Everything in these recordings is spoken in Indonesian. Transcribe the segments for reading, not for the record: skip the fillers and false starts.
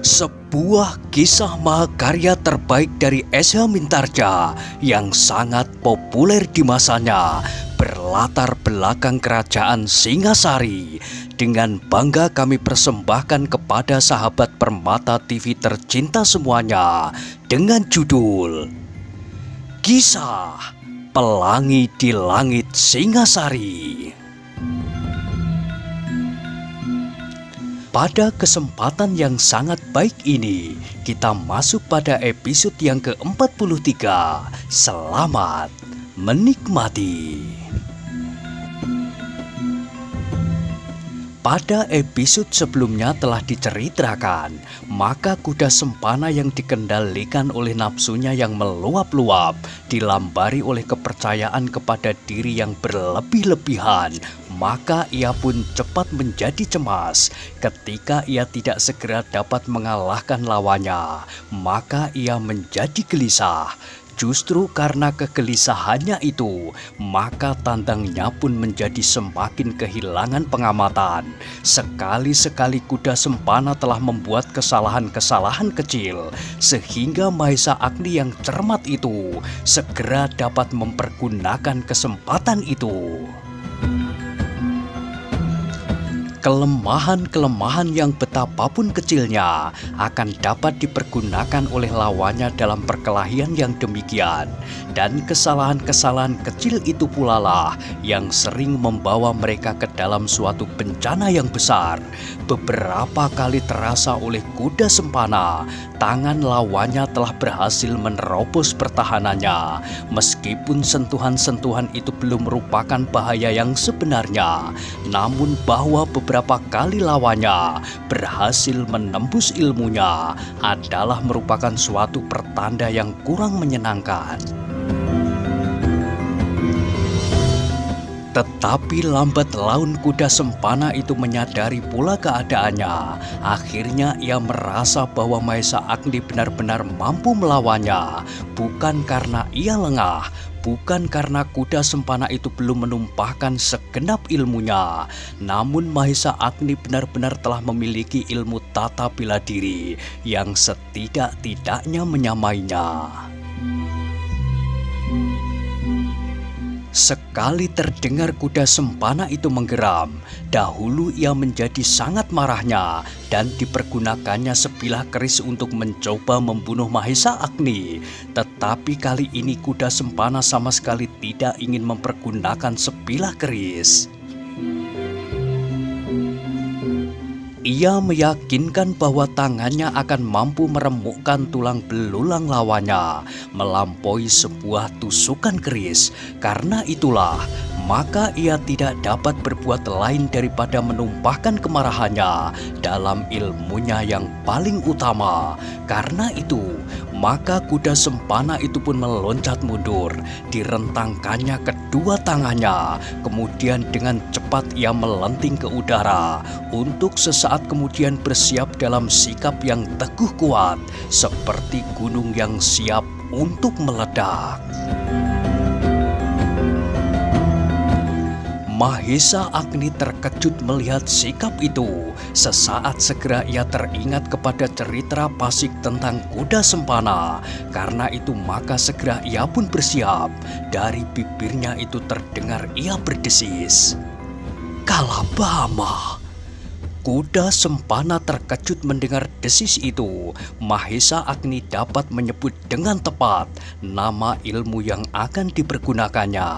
Sebuah kisah mahakarya terbaik dari S.H. Mintarja yang sangat populer di masanya, berlatar belakang kerajaan Singasari. Dengan bangga kami persembahkan kepada sahabat Permata TV tercinta semuanya dengan judul Kisah Pelangi di Langit Singasari. Pada kesempatan yang sangat baik ini, kita masuk pada episode yang ke-43. Selamat menikmati. Pada episode sebelumnya telah diceritakan, maka kuda sempana yang dikendalikan oleh nafsunya yang meluap-luap, dilambari oleh kepercayaan kepada diri yang berlebih-lebihan, maka ia pun cepat menjadi cemas. Ketika ia tidak segera dapat mengalahkan lawannya, maka ia menjadi gelisah. Justru karena kegelisahannya itu, maka tandangnya pun menjadi semakin kehilangan pengamatan. Sekali-sekali kuda sempana telah membuat kesalahan-kesalahan kecil, sehingga Mahesa Agni yang cermat itu segera dapat mempergunakan kesempatan itu. Kelemahan-kelemahan yang betapapun kecilnya akan dapat dipergunakan oleh lawannya dalam perkelahian yang demikian. Dan kesalahan-kesalahan kecil itu pula lah yang sering membawa mereka ke dalam suatu bencana yang besar. Beberapa kali terasa oleh kuda sempana, tangan lawannya telah berhasil menerobos pertahanannya. Meskipun sentuhan-sentuhan itu belum merupakan bahaya yang sebenarnya, namun bahwa beberapa kali lawannya berhasil menembus ilmunya adalah merupakan suatu pertanda yang kurang menyenangkan. Tetapi lambat laun kuda sempana itu menyadari pula keadaannya. Akhirnya ia merasa bahwa Mahesa Agni benar-benar mampu melawannya. Bukan karena ia lengah, bukan karena kuda sempana itu belum menumpahkan segenap ilmunya, namun Mahesa Agni benar-benar telah memiliki ilmu tata bela diri yang setidak-tidaknya menyamainya. Sekali terdengar kuda sempana itu menggeram, dahulu ia menjadi sangat marahnya dan dipergunakannya sebilah keris untuk mencoba membunuh Mahesa Agni. Tetapi kali ini kuda sempana sama sekali tidak ingin mempergunakan sebilah keris. Ia meyakinkan bahwa tangannya akan mampu meremukkan tulang belulang lawannya melampaui sebuah tusukan keris. Karena itulah, maka ia tidak dapat berbuat lain daripada menumpahkan kemarahannya dalam ilmunya yang paling utama. Karena itu, maka kuda sempana itu pun meloncat mundur, direntangkannya kedua tangannya, kemudian dengan cepat ia melenting ke udara, untuk sesaat kemudian bersiap dalam sikap yang teguh kuat, seperti gunung yang siap untuk meledak. Mahesa Agni terkejut melihat sikap itu. Sesaat segera ia teringat kepada cerita Pasik tentang kuda sempana. Karena itu maka segera ia pun bersiap. Dari bibirnya itu terdengar ia berdesis, "Kalabama." Kuda sempana terkejut mendengar desis itu. Mahesa Agni dapat menyebut dengan tepat nama ilmu yang akan dipergunakannya.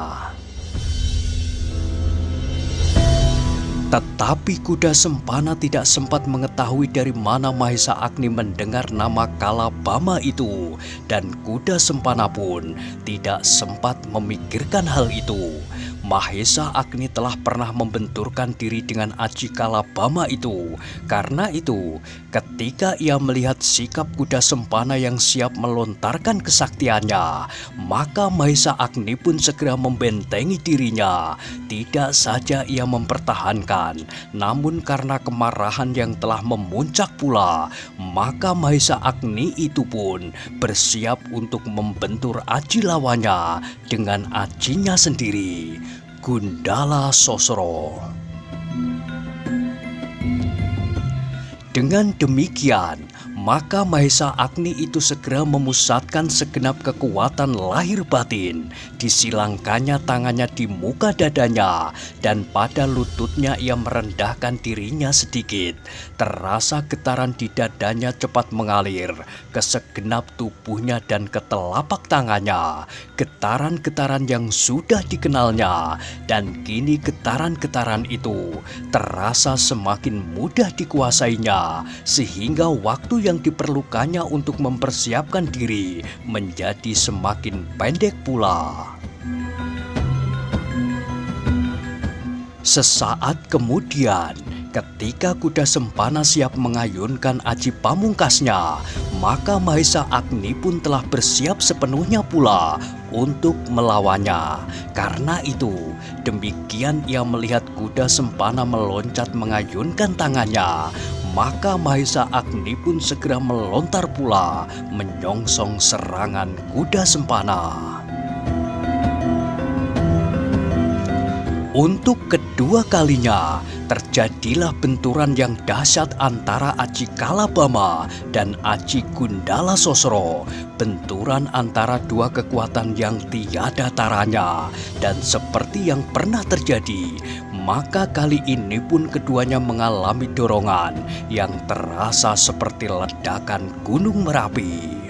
Tetapi kuda sempana tidak sempat mengetahui dari mana Mahesa Agni mendengar nama Kalabama itu. Dan kuda sempana pun tidak sempat memikirkan hal itu. Mahesa Agni telah pernah membenturkan diri dengan aji Kalabama itu. Karena itu, ketika ia melihat sikap kuda sempana yang siap melontarkan kesaktiannya, maka Mahesa Agni pun segera membentengi dirinya. Tidak saja ia mempertahankan, namun karena kemarahan yang telah memuncak pula, maka Mahesa Agni itu pun bersiap untuk membentur aji lawannya dengan ajinya sendiri, Gundala Sosro. Dengan demikian, Maka Mahesa Agni itu segera memusatkan segenap kekuatan lahir batin. Disilangkannya tangannya di muka dadanya, dan pada lututnya ia merendahkan dirinya sedikit. Terasa getaran di dadanya cepat mengalir ke segenap tubuhnya dan ke telapak tangannya. Getaran-getaran yang sudah dikenalnya, dan kini getaran-getaran itu terasa semakin mudah dikuasainya, sehingga waktu yang diperlukannya untuk mempersiapkan diri menjadi semakin pendek pula. Sesaat kemudian, ketika kuda Sempana siap mengayunkan aji pamungkasnya, maka Mahesa Agni pun telah bersiap sepenuhnya pula untuk melawannya. Karena itu, demikian ia melihat kuda Sempana meloncat mengayunkan tangannya, maka Mahesa Agni pun segera melontar pula menyongsong serangan kuda Sempana. Untuk kedua kalinya, terjadilah benturan yang dahsyat antara Aji Kalabama dan Aji Gundala Sosro. Benturan antara dua kekuatan yang tiada taranya. Dan seperti yang pernah terjadi, maka kali ini pun keduanya mengalami dorongan yang terasa seperti ledakan Gunung Merapi.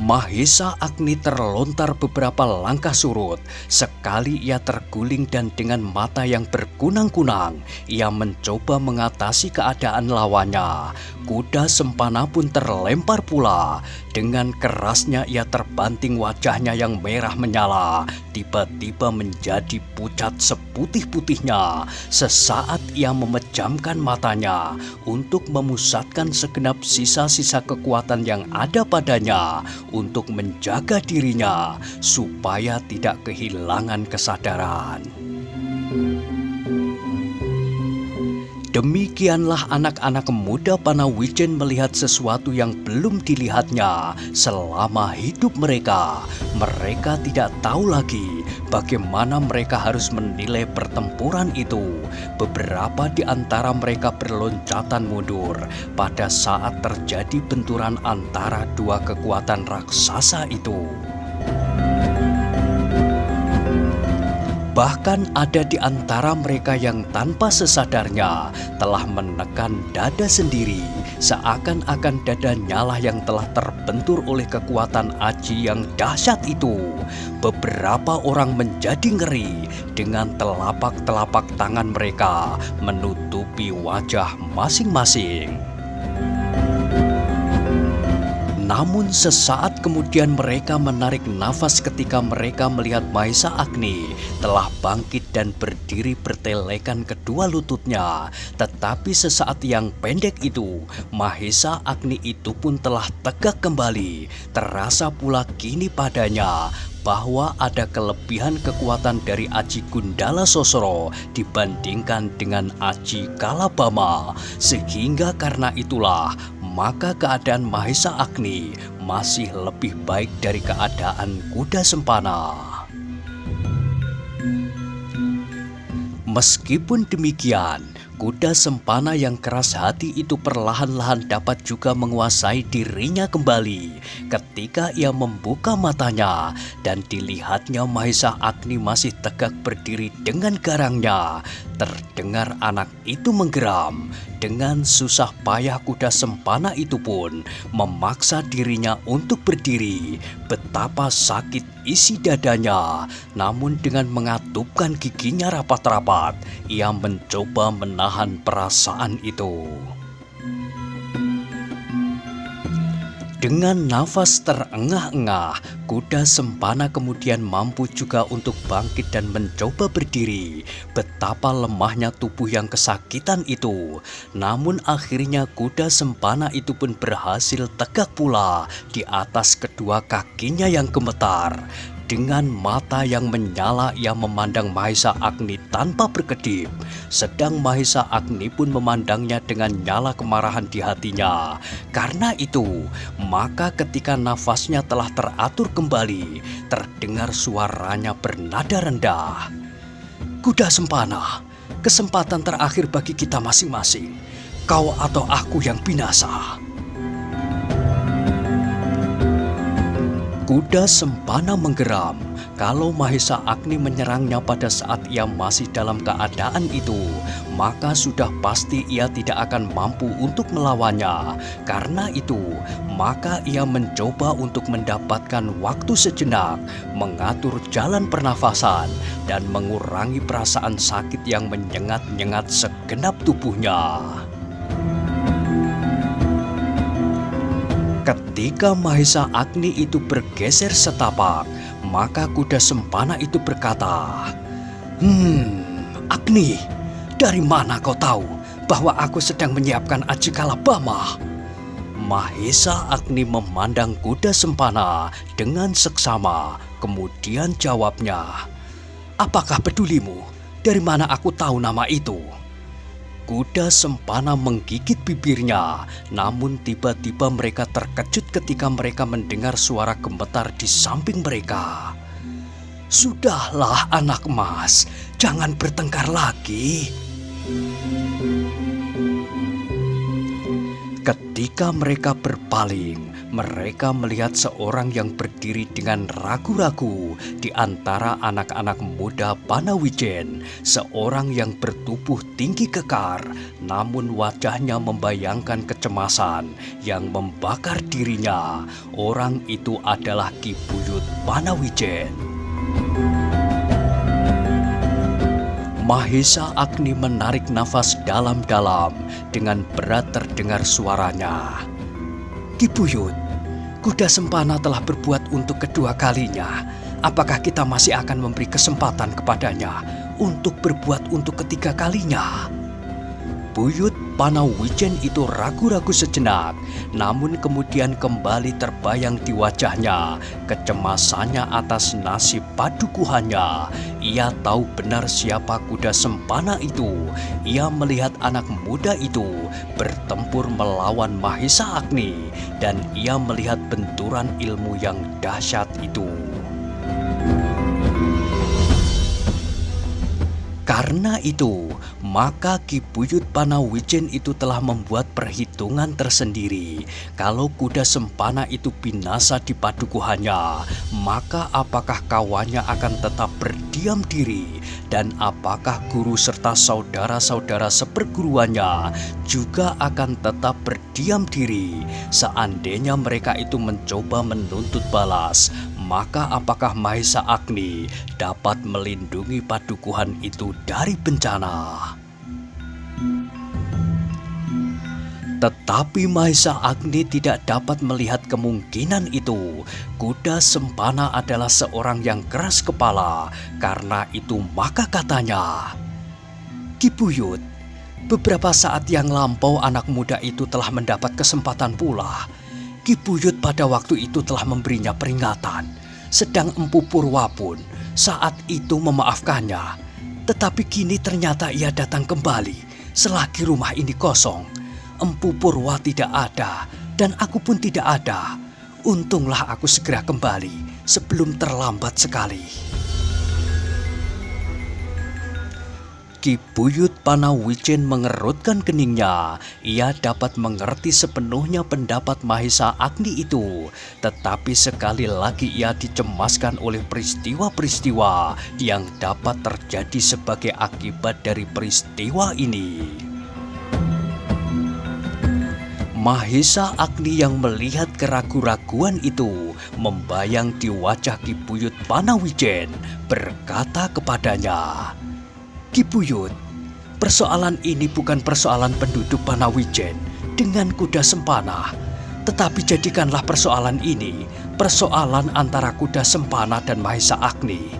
Mahesa Agni terlontar beberapa langkah surut. Sekali ia terguling dan dengan mata yang berkunang-kunang, ia mencoba mengatasi keadaan lawannya. Kuda Sempana pun terlempar pula. Dengan kerasnya ia terbanting, wajahnya yang merah menyala tiba-tiba menjadi pucat seputih-putihnya. Sesaat ia memejamkan matanya untuk memusatkan segenap sisa-sisa kekuatan yang ada padanya untuk menjaga dirinya supaya tidak kehilangan kesadaran. Demikianlah anak-anak muda Panawijen melihat sesuatu yang belum dilihatnya selama hidup mereka. Mereka tidak tahu lagi bagaimana mereka harus menilai pertempuran itu. Beberapa di antara mereka berloncatan mundur pada saat terjadi benturan antara dua kekuatan raksasa itu. Bahkan ada di antara mereka yang tanpa sesadarnya telah menekan dada sendiri, seakan-akan dada nyala yang telah terbentur oleh kekuatan aji yang dahsyat itu. Beberapa orang menjadi ngeri dengan telapak-telapak tangan mereka menutupi wajah masing-masing. Namun sesaat kemudian mereka menarik nafas ketika mereka melihat Mahesa Agni telah bangkit dan berdiri bertelekan kedua lututnya. Tetapi sesaat yang pendek itu, Mahesa Agni itu pun telah tegak kembali. Terasa pula kini padanya bahwa ada kelebihan kekuatan dari Aji Gundala Sosro dibandingkan dengan Aji Kalabama. Sehingga karena itulah maka keadaan Mahesa Agni masih lebih baik dari keadaan kuda Sempana. Meskipun demikian, kuda Sempana yang keras hati itu perlahan-lahan dapat juga menguasai dirinya kembali. Ketika ia membuka matanya dan dilihatnya Mahesa Agni masih tegak berdiri dengan garangnya, terdengar anak itu menggeram. Dengan susah payah kuda Sempana itu pun memaksa dirinya untuk berdiri. Betapa sakit isi dadanya, namun dengan mengatupkan giginya rapat-rapat, ia mencoba menahan perasaan itu. Dengan nafas terengah-engah, kuda Sempana kemudian mampu juga untuk bangkit dan mencoba berdiri. Betapa lemahnya tubuh yang kesakitan itu. Namun akhirnya kuda Sempana itu pun berhasil tegak pula di atas kedua kakinya yang gemetar. Dengan mata yang menyala ia memandang Mahesa Agni tanpa berkedip. Sedang Mahesa Agni pun memandangnya dengan nyala kemarahan di hatinya. Karena itu, maka ketika nafasnya telah teratur kembali, terdengar suaranya bernada rendah. "Kuda Sempana, kesempatan terakhir bagi kita masing-masing. kau atau aku yang binasa." Kuda Sempana menggeram kalau Mahesa Agni menyerangnya pada saat ia masih dalam keadaan itu, maka sudah pasti ia tidak akan mampu untuk melawannya. Karena itu, maka ia mencoba untuk mendapatkan waktu sejenak, mengatur jalan pernafasan, dan mengurangi perasaan sakit yang menyengat-nyengat segenap tubuhnya. Ketika Mahesa Agni itu bergeser setapak, maka kuda Sempana itu berkata, Agni, dari mana kau tahu bahwa aku sedang menyiapkan Aji Kalabama?" Mahesa Agni memandang kuda Sempana dengan seksama, kemudian jawabnya, "Apakah pedulimu? Dari mana aku tahu nama itu?" Kuda Sempana menggigit bibirnya, namun tiba-tiba mereka terkejut ketika mereka mendengar suara gemetar di samping mereka. "Sudahlah anak emas, jangan bertengkar lagi." Ketika mereka berpaling, mereka melihat seorang yang berdiri dengan ragu-ragu di antara anak-anak muda Panawijen, seorang yang bertubuh tinggi kekar, namun wajahnya membayangkan kecemasan yang membakar dirinya. Orang itu adalah Ki Buyut Panawijen. Mahesa Agni menarik nafas dalam-dalam, dengan berat terdengar suaranya. "Ki Buyut, kuda Sempana telah berbuat untuk kedua kalinya. Apakah kita masih akan memberi kesempatan kepadanya untuk berbuat untuk ketiga kalinya?" Buyut Panawijen itu ragu-ragu sejenak, namun kemudian kembali terbayang di wajahnya kecemasannya atas nasib padukuhannya. Ia tahu benar siapa kuda Sempana itu. Ia melihat anak muda itu bertempur melawan Mahesa Agni, dan ia melihat benturan ilmu yang dahsyat itu. Karena itu, maka Ki Buyut Panawijen itu telah membuat perhitungan tersendiri. Kalau kuda Sempana itu binasa di padukuhannya, maka apakah kawannya akan tetap berdiam diri? Dan apakah guru serta saudara-saudara seperguruannya juga akan tetap berdiam diri? Seandainya mereka itu mencoba menuntut balas, maka apakah Mahesa Agni dapat melindungi padukuhan itu dari bencana? Tetapi Mahesa Agni tidak dapat melihat kemungkinan itu. Kuda Sempana adalah seorang yang keras kepala. Karena itu maka katanya, "Ki Buyut, beberapa saat yang lampau anak muda itu telah mendapat kesempatan pula. Ki Buyut pada waktu itu telah memberinya peringatan. Sedang Empu Purwa pun saat itu memaafkannya. Tetapi kini ternyata ia datang kembali selagi rumah ini kosong. Empu Purwa tidak ada dan aku pun tidak ada. Untunglah aku segera kembali sebelum terlambat sekali." Ki Buyut Panawijen mengerutkan keningnya. Ia dapat mengerti sepenuhnya pendapat Mahesa Agni itu. Tetapi sekali lagi ia dicemaskan oleh peristiwa-peristiwa yang dapat terjadi sebagai akibat dari peristiwa ini. Mahesa Agni yang melihat keraguan-raguan itu membayang di wajah Ki Buyut Panawijen, berkata kepadanya, "Ki Buyut, persoalan ini bukan persoalan penduduk Panawijen dengan kuda Sempana. Tetapi jadikanlah persoalan ini persoalan antara kuda Sempana dan Mahesa Agni.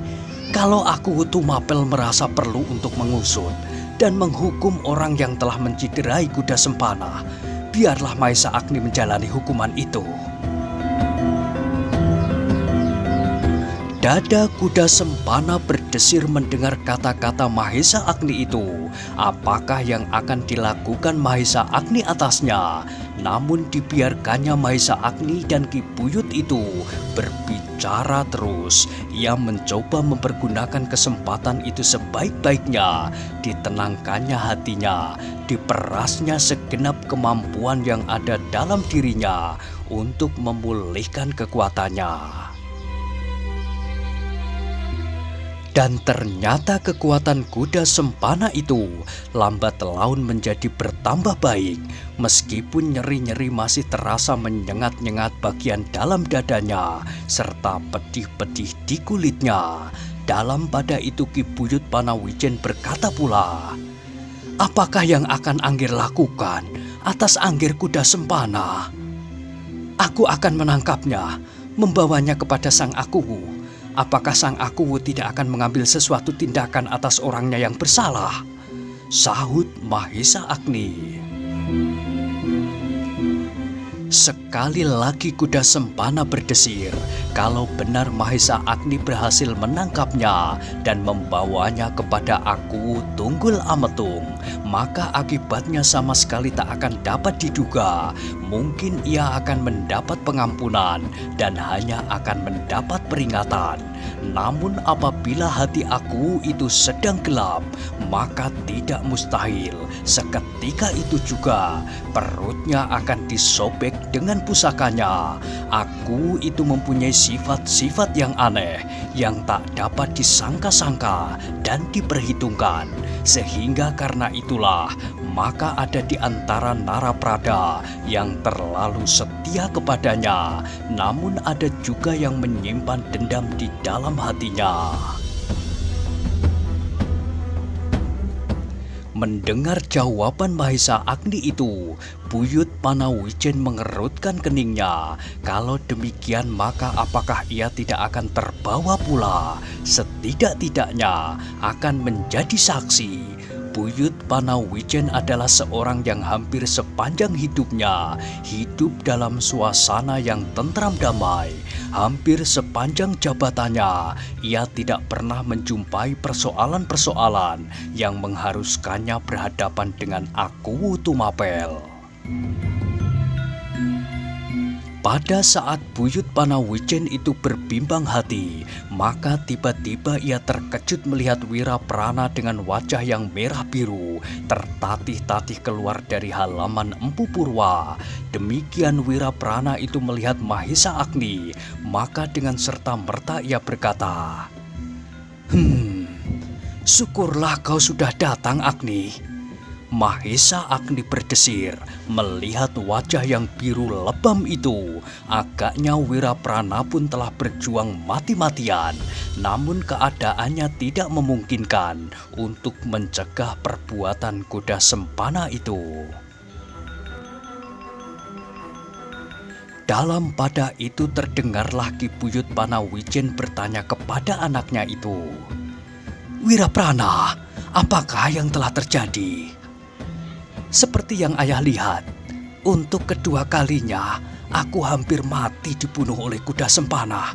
Kalau aku Tumapel merasa perlu untuk mengusut dan menghukum orang yang telah menciderai kuda Sempana, biarlah Mahesa Agni menjalani hukuman itu." Dada kuda Sempana berdesir mendengar kata-kata Mahesa Agni itu. Apakah yang akan dilakukan Mahesa Agni atasnya? Namun dibiarkannya Mahesa Agni dan Ki Buyut itu berbicara berbicara terus. Ia mencoba mempergunakan kesempatan itu sebaik-baiknya. Ditenangkannya hatinya, diperasnya segenap kemampuan yang ada dalam dirinya untuk memulihkan kekuatannya. Dan ternyata kekuatan kuda Sempana itu lambat laun menjadi bertambah baik. Meskipun nyeri-nyeri masih terasa menyengat-nyengat bagian dalam dadanya serta pedih-pedih di kulitnya. Dalam pada itu Ki Buyut Panawijen berkata pula, "Apakah yang akan Anggir lakukan atas Anggir kuda Sempana? Aku akan menangkapnya, membawanya kepada Sang Akuwu. Apakah Sang Akuwu tidak akan mengambil sesuatu tindakan atas orangnya yang bersalah?" Sahut Mahesa Agni. Sekali lagi kuda Sempana berdesir. Kalau benar Mahesa Agni berhasil menangkapnya dan membawanya kepada Akuwu Tunggul Ametung, maka akibatnya sama sekali tak akan dapat diduga. Mungkin ia akan mendapat pengampunan dan hanya akan mendapat peringatan. Namun apabila hati Akuwu itu sedang gelap, maka tidak mustahil seketika itu juga perutnya akan disobek dengan pusakanya. Akuwu itu mempunyai sifat-sifat yang aneh yang tak dapat disangka-sangka dan diperhitungkan. Sehingga karena itulah maka ada di antara Naraprada yang terlalu setia kepadanya, namun ada juga yang menyimpan dendam di dalam hatinya. Mendengar jawaban Mahesa Agni itu, Buyut Panawijen mengerutkan keningnya. Kalau demikian maka apakah ia tidak akan terbawa pula? Setidak-tidaknya akan menjadi saksi. Buyut Panawijen adalah seorang yang hampir sepanjang hidupnya hidup dalam suasana yang tentram damai. Hampir sepanjang jabatannya, ia tidak pernah menjumpai persoalan-persoalan yang mengharuskannya berhadapan dengan Akuwu Tumapel. Pada saat Buyut Panawijen itu berbimbang hati, maka tiba-tiba ia terkejut melihat Wiraprana dengan wajah yang merah biru, tertatih-tatih keluar dari halaman Empu Purwa. Demikian Wiraprana itu melihat Mahesa Agni, maka dengan serta-merta ia berkata, "Syukurlah kau sudah datang, Agni." Mahesa Agni berdesir melihat wajah yang biru lebam itu. Agaknya Wiraprana pun telah berjuang mati-matian, namun keadaannya tidak memungkinkan untuk mencegah perbuatan kuda Sempana itu. Dalam pada itu terdengarlah Ki Buyut Panawijen bertanya kepada anaknya itu, "Wiraprana, apakah yang telah terjadi?" "Seperti yang ayah lihat, untuk kedua kalinya aku hampir mati dibunuh oleh kuda Sempana.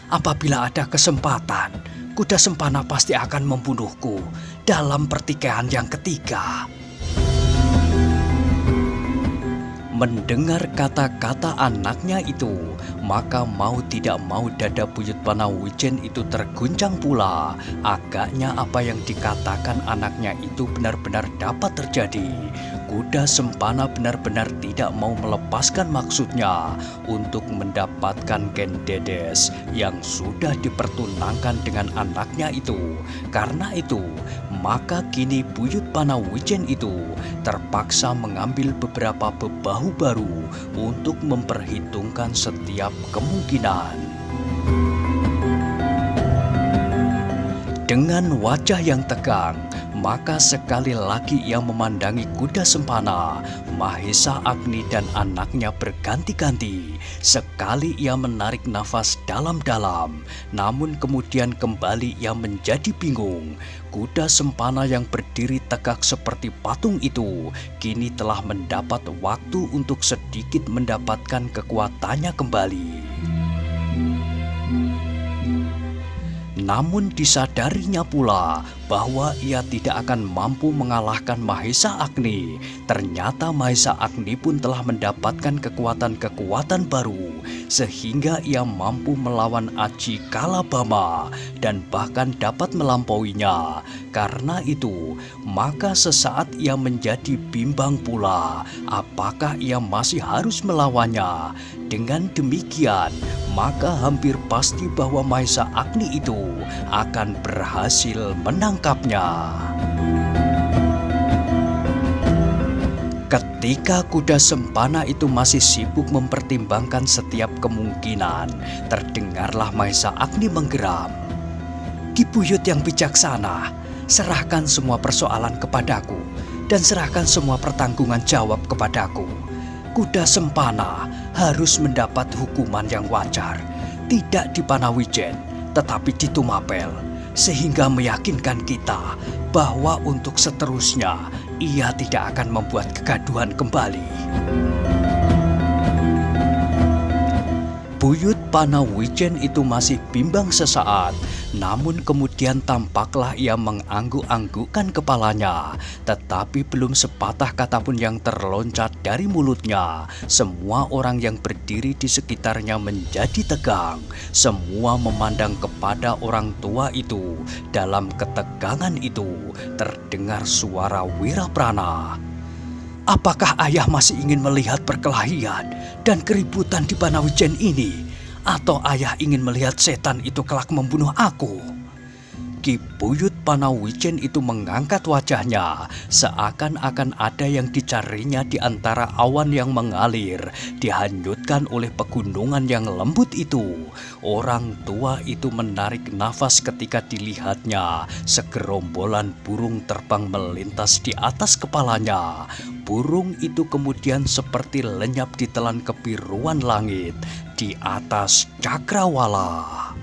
Apabila ada kesempatan, kuda Sempana pasti akan membunuhku dalam pertikaian yang ketiga." Mendengar kata-kata anaknya itu, maka mau tidak mau dada Buyut Panawijen itu terguncang pula. Agaknya apa yang dikatakan anaknya itu benar-benar dapat terjadi. Kuda Sempana benar-benar tidak mau melepaskan maksudnya untuk mendapatkan Ken Dedes yang sudah dipertunangkan dengan anaknya itu. Karena itu, maka kini Buyut Panawijen itu terpaksa mengambil beberapa bebahu baru untuk memperhitungkan setiap kemungkinan. Dengan wajah yang tegang, maka sekali lagi ia memandangi kuda Sempana. Mahesa Agni dan anaknya berganti-ganti. Sekali ia menarik nafas dalam-dalam, namun kemudian kembali ia menjadi bingung. Kuda Sempana yang berdiri tegak seperti patung itu kini telah mendapat waktu untuk sedikit mendapatkan kekuatannya kembali. Namun disadarinya pula bahwa ia tidak akan mampu mengalahkan Mahesa Agni. Ternyata Mahesa Agni pun telah mendapatkan kekuatan-kekuatan baru sehingga ia mampu melawan Aji Kalabama dan bahkan dapat melampauinya. Karena itu, maka sesaat ia menjadi bimbang pula apakah ia masih harus melawannya. Dengan demikian, maka hampir pasti bahwa Mahesa Agni itu akan berhasil menangkapnya. Ketika kuda sempana itu masih sibuk mempertimbangkan setiap kemungkinan, terdengarlah Mahesa Agni menggeram. "Ki Buyut yang bijaksana, serahkan semua persoalan kepadaku dan serahkan semua pertanggungan jawab kepadaku. Kuda sempana harus mendapat hukuman yang wajar, tidak di Panawijen, tetapi di Tumapel, sehingga meyakinkan kita bahwa untuk seterusnya ia tidak akan membuat kegaduhan kembali." Buyut Panawijen itu masih bimbang sesaat, namun kemudian tampaklah ia mengangguk-anggukkan kepalanya. Tetapi belum sepatah kata pun yang terloncat dari mulutnya. Semua orang yang berdiri di sekitarnya menjadi tegang. Semua memandang kepada orang tua itu. Dalam ketegangan itu terdengar suara Wiraprana. "Apakah ayah masih ingin melihat perkelahian dan keributan di Panawijen ini? Atau ayah ingin melihat setan itu kelak membunuh aku?" Ki Buyut Panawijen itu mengangkat wajahnya, seakan-akan ada yang dicarinya di antara awan yang mengalir, dihanyutkan oleh pegunungan yang lembut itu. Orang tua itu menarik nafas ketika dilihatnya. Segerombolan burung terbang melintas di atas kepalanya. Burung itu kemudian seperti lenyap di telan kebiruan langit di atas cakrawala.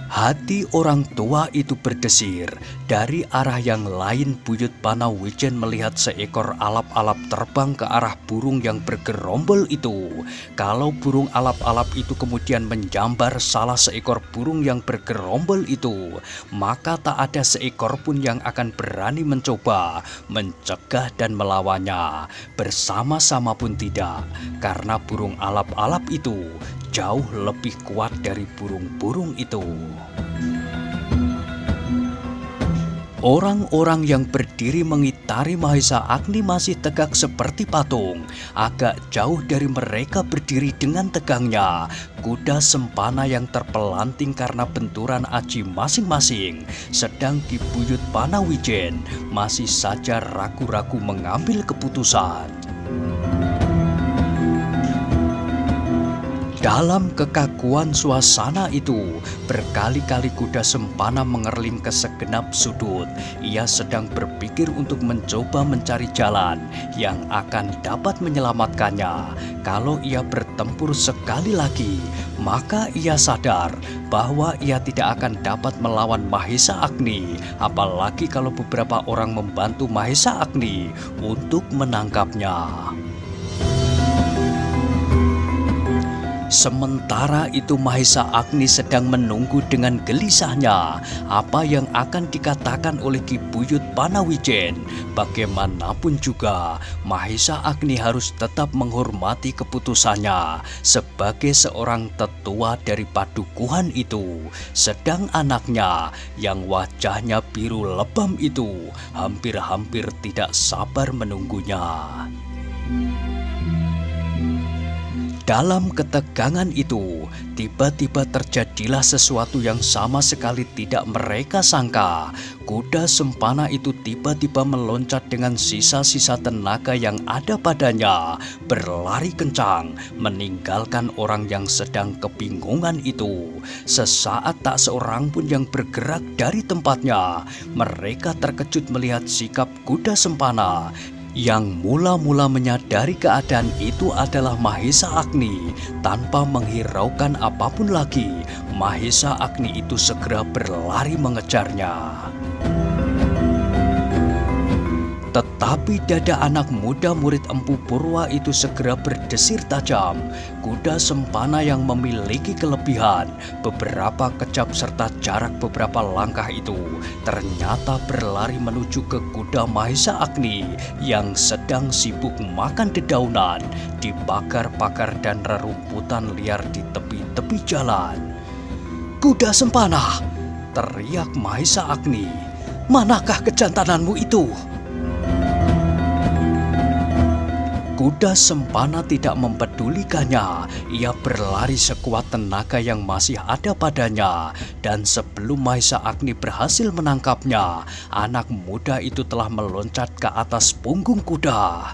Hati orang tua itu berdesir. Dari arah yang lain Buyut Panawijen melihat seekor alap-alap terbang ke arah burung yang bergerombol itu. Kalau burung alap-alap itu kemudian menjambar salah seekor burung yang bergerombol itu, maka tak ada seekor pun yang akan berani mencoba mencegah dan melawannya. Bersama-sama pun tidak, karena burung alap-alap itu jauh lebih kuat dari burung-burung itu. Orang-orang yang berdiri mengitari Mahesa Agni masih tegak seperti patung. Agak jauh dari mereka berdiri dengan tegangnya kuda sempana yang terpelanting karena benturan aji masing-masing. Sedang Ki Buyut Panawijen masih saja ragu-ragu mengambil keputusan. Dalam kekaguan suasana itu, berkali-kali kuda sempana mengerling ke segenap sudut. Ia sedang berpikir untuk mencoba mencari jalan yang akan dapat menyelamatkannya. Kalau ia bertempur sekali lagi, maka ia sadar bahwa ia tidak akan dapat melawan Mahesa Agni. Apalagi kalau beberapa orang membantu Mahesa Agni untuk menangkapnya. Sementara itu Mahesa Agni sedang menunggu dengan gelisahnya apa yang akan dikatakan oleh Ki Buyut Panawijen. Bagaimanapun juga Mahesa Agni harus tetap menghormati keputusannya sebagai seorang tetua dari padukuhan itu. Sedang anaknya yang wajahnya biru lebam itu hampir-hampir tidak sabar menunggunya. Dalam ketegangan itu, tiba-tiba terjadilah sesuatu yang sama sekali tidak mereka sangka. Kuda sempana itu tiba-tiba meloncat dengan sisa-sisa tenaga yang ada padanya, berlari kencang, meninggalkan orang yang sedang kebingungan itu. Sesaat tak seorang pun yang bergerak dari tempatnya. Mereka terkejut melihat sikap kuda sempana. Yang mula-mula menyadari keadaan itu adalah Mahesa Agni. Tanpa menghiraukan apapun lagi, Mahesa Agni itu segera berlari mengejarnya. Tetapi dada anak muda murid Empu Purwa itu segera berdesir tajam. Kuda sempana yang memiliki kelebihan beberapa kecap serta jarak beberapa langkah itu ternyata berlari menuju ke kuda Mahesa Agni yang sedang sibuk makan dedaunan di pakar-pakar dan rerumputan liar di tepi-tepi jalan. "Kuda sempana!" teriak Mahesa Agni. "Manakah kejantananmu itu?" Kuda sempana tidak mempedulikannya. Ia berlari sekuat tenaga yang masih ada padanya. Dan sebelum Mahesa Agni berhasil menangkapnya, anak muda itu telah meloncat ke atas punggung kuda.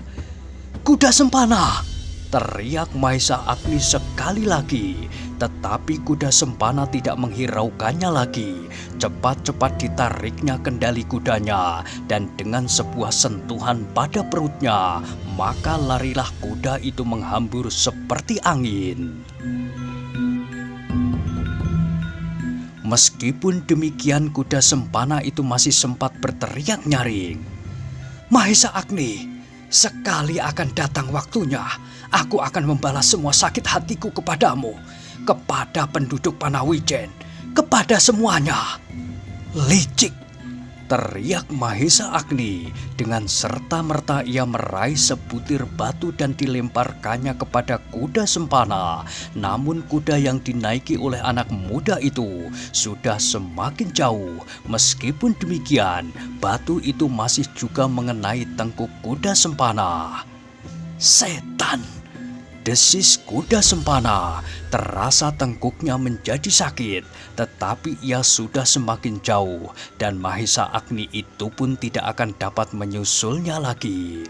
"Kuda sempana!" teriak Mahesa Agni sekali lagi. Tetapi kuda sempana tidak menghiraukannya lagi. Cepat-cepat ditariknya kendali kudanya, dan dengan sebuah sentuhan pada perutnya, maka larilah kuda itu menghambur seperti angin. Meskipun demikian, kuda sempana itu masih sempat berteriak nyaring. "Mahesa Agni, sekali akan datang waktunya, aku akan membalas semua sakit hatiku kepadamu, kepada penduduk Panawijen, kepada semuanya." "Licik!" teriak Mahesa Agni. Dengan serta-merta ia meraih sebutir batu dan dilemparkannya kepada kuda sempana. Namun kuda yang dinaiki oleh anak muda itu sudah semakin jauh. Meskipun demikian, batu itu masih juga mengenai tengkuk kuda sempana. "Setan!" desis kuda sempana. Terasa tengkuknya menjadi sakit, tetapi ia sudah semakin jauh dan Mahesa Agni itu pun tidak akan dapat menyusulnya lagi.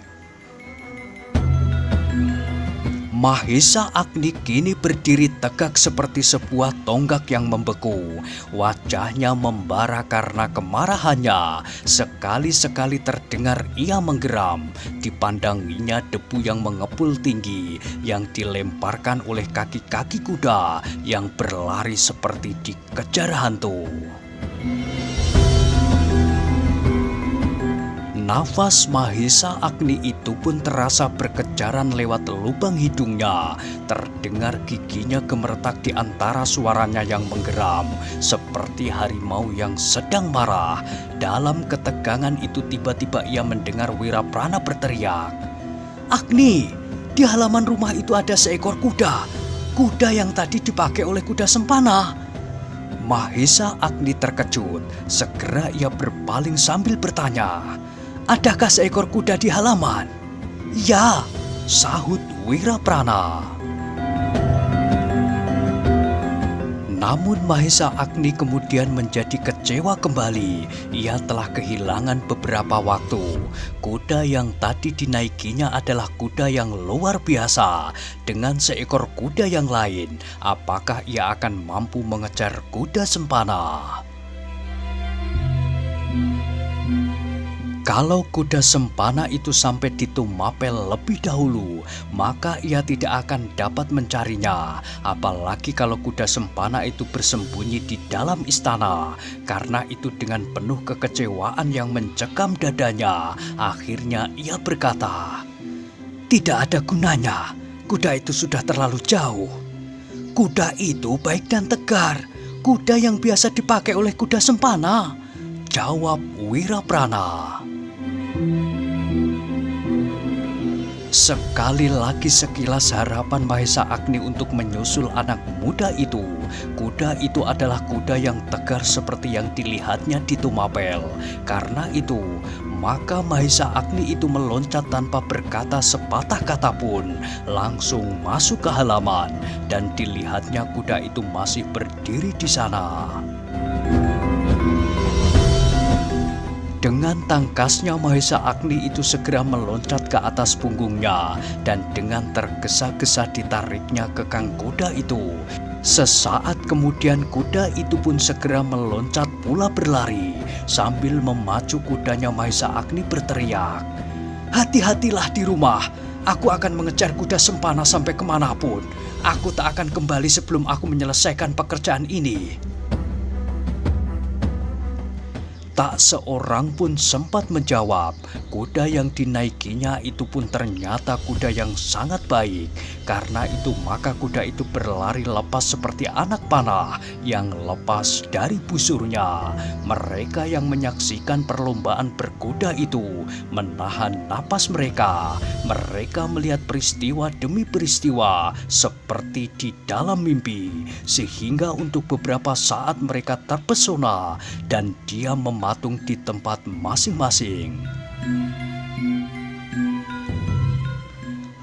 Mahesa Agni kini berdiri tegak seperti sebuah tonggak yang membeku. Wajahnya membara karena kemarahannya. Sekali-sekali terdengar ia menggeram. Dipandanginya debu yang mengepul tinggi yang dilemparkan oleh kaki-kaki kuda yang berlari seperti dikejar hantu. Nafas Mahesa Agni itu pun terasa berkejaran lewat lubang hidungnya. Terdengar giginya gemeretak di antara suaranya yang menggeram, seperti harimau yang sedang marah. Dalam ketegangan itu tiba-tiba ia mendengar Wiraprana berteriak, "Agni, di halaman rumah itu ada seekor kuda. Kuda yang tadi dipakai oleh kuda sempana." Mahesa Agni terkejut. Segera ia berpaling sambil bertanya, "Adakah seekor kuda di halaman?" "Ya," sahut Wiraprana. Namun Mahesa Agni kemudian menjadi kecewa kembali. Ia telah kehilangan beberapa waktu. Kuda yang tadi dinaikinya adalah kuda yang luar biasa. Dengan seekor kuda yang lain, apakah ia akan mampu mengejar kuda sempana? Kalau kuda sempana itu sampai di Tumapel lebih dahulu, maka ia tidak akan dapat mencarinya. Apalagi kalau kuda sempana itu bersembunyi di dalam istana. Karena itu dengan penuh kekecewaan yang mencekam dadanya, akhirnya ia berkata, "Tidak ada gunanya, kuda itu sudah terlalu jauh. Kuda itu baik dan tegar, kuda yang biasa dipakai oleh kuda sempana," jawab Wiraprana. Sekali lagi sekilas harapan Mahesa Agni untuk menyusul anak muda itu. Kuda itu adalah kuda yang tegar seperti yang dilihatnya di Tumapel. Karena itu, maka Mahesa Agni itu meloncat tanpa berkata sepatah kata pun, langsung masuk ke halaman, dan dilihatnya kuda itu masih berdiri di sana. Dengan tangkasnya Mahesa Agni itu segera meloncat ke atas punggungnya dan dengan tergesa-gesa ditariknya ke kang kuda itu. Sesaat kemudian kuda itu pun segera meloncat pula berlari sambil memacu kudanya. Mahesa Agni berteriak, "Hati-hatilah di rumah, aku akan mengejar kuda sempana sampai kemanapun. Aku tak akan kembali sebelum aku menyelesaikan pekerjaan ini." Tak seorang pun sempat menjawab. Kuda yang dinaikinya itu pun ternyata kuda yang sangat baik. Karena itu maka kuda itu berlari lepas seperti anak panah yang lepas dari busurnya. Mereka yang menyaksikan perlombaan berkuda itu menahan napas mereka. Mereka melihat peristiwa demi peristiwa seperti di dalam mimpi. Sehingga untuk beberapa saat mereka terpesona dan diam mematung di tempat masing-masing.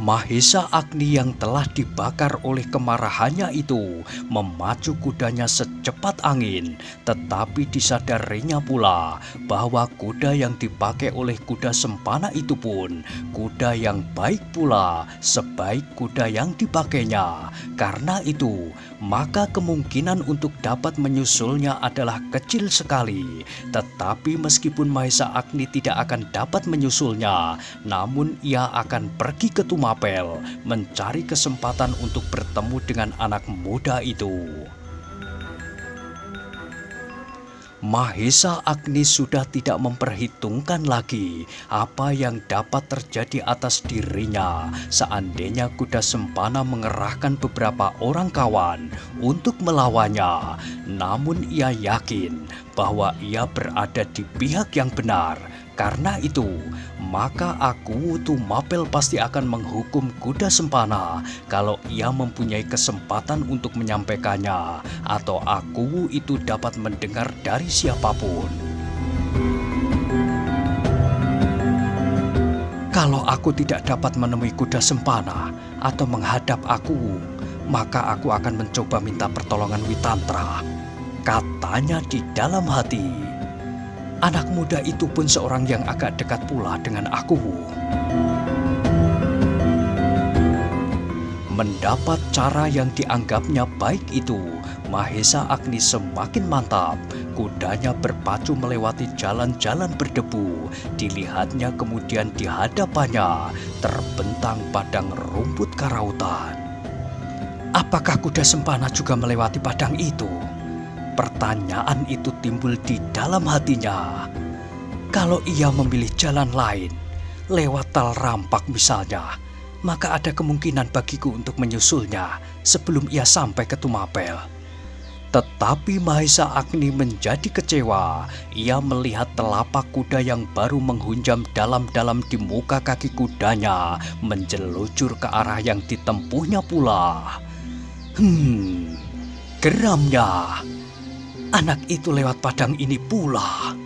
Mahesa Agni yang telah dibakar oleh kemarahannya itu memacu kudanya secepat angin, tetapi disadarinya pula bahwa kuda yang dipakai oleh kuda Sempana itu pun kuda yang baik pula sebaik kuda yang dipakainya. Karena itu, maka kemungkinan untuk dapat menyusulnya adalah kecil sekali. Tetapi meskipun Mahesa Agni tidak akan dapat menyusulnya, namun ia akan pergi ke Tumapel mencari kesempatan untuk bertemu dengan anak muda itu. Mahesa Agni sudah tidak memperhitungkan lagi apa yang dapat terjadi atas dirinya seandainya kuda Sempana mengerahkan beberapa orang kawan untuk melawannya. Namun ia yakin bahwa ia berada di pihak yang benar. Karena itu, maka Aku Tumapel pasti akan menghukum kuda Sempana kalau ia mempunyai kesempatan untuk menyampaikannya, atau Aku itu dapat mendengar dari siapapun. Kalau aku tidak dapat menemui kuda Sempana atau menghadap Aku, maka aku akan mencoba minta pertolongan Witantra, katanya di dalam hati. Anak muda itu pun seorang yang agak dekat pula dengan Aku. Mendapat cara yang dianggapnya baik itu, Mahesa Agni semakin mantap. Kudanya berpacu melewati jalan-jalan berdebu. Dilihatnya kemudian di hadapannya terbentang padang rumput karautan. Apakah kuda Sempana juga melewati padang itu? Pertanyaan itu timbul di dalam hatinya. Kalau ia memilih jalan lain, lewat Tal Rampak misalnya, maka ada kemungkinan bagiku untuk menyusulnya sebelum ia sampai ke Tumapel. Tetapi Mahesa Agni menjadi kecewa. Ia melihat telapak kuda yang baru menghunjam dalam-dalam di muka kaki kudanya menjelucur ke arah yang ditempuhnya pula. Geramnya. Anak itu lewat padang ini pula.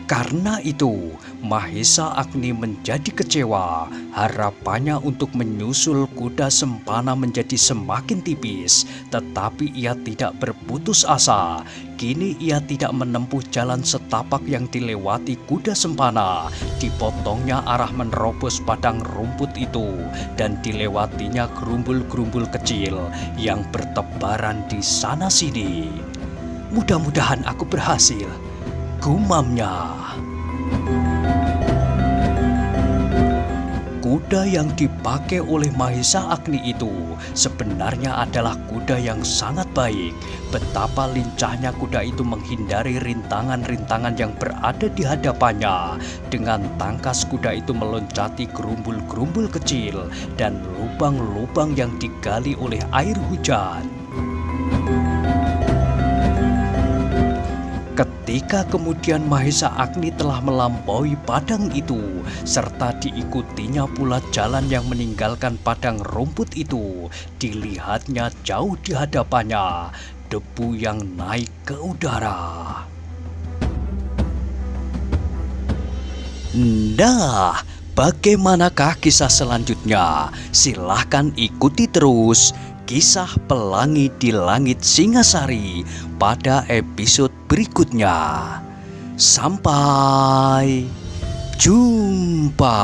Karena itu, Mahesa Agni menjadi kecewa. Harapannya untuk menyusul kuda Sempana menjadi semakin tipis. Tetapi ia tidak berputus asa. Kini ia tidak menempuh jalan setapak yang dilewati kuda Sempana. Dipotongnya arah menerobos padang rumput itu. Dan dilewatinya gerumbul-gerumbul kecil yang bertebaran di sana-sini. Mudah-mudahan aku berhasil, gumamnya. Kuda yang dipakai oleh Mahesa Agni itu sebenarnya adalah kuda yang sangat baik. Betapa lincahnya kuda itu menghindari rintangan-rintangan yang berada di hadapannya. Dengan tangkas kuda itu meloncati gerumbul-gerumbul kecil dan lubang-lubang yang digali oleh air hujan. Ketika kemudian Mahesa Agni telah melampaui padang itu, serta diikutinya pula jalan yang meninggalkan padang rumput itu, dilihatnya jauh di hadapannya debu yang naik ke udara. Nah, bagaimanakah kisah selanjutnya? Silahkan ikuti terus Kisah Pelangi di Langit Singasari pada episode berikutnya. Sampai jumpa.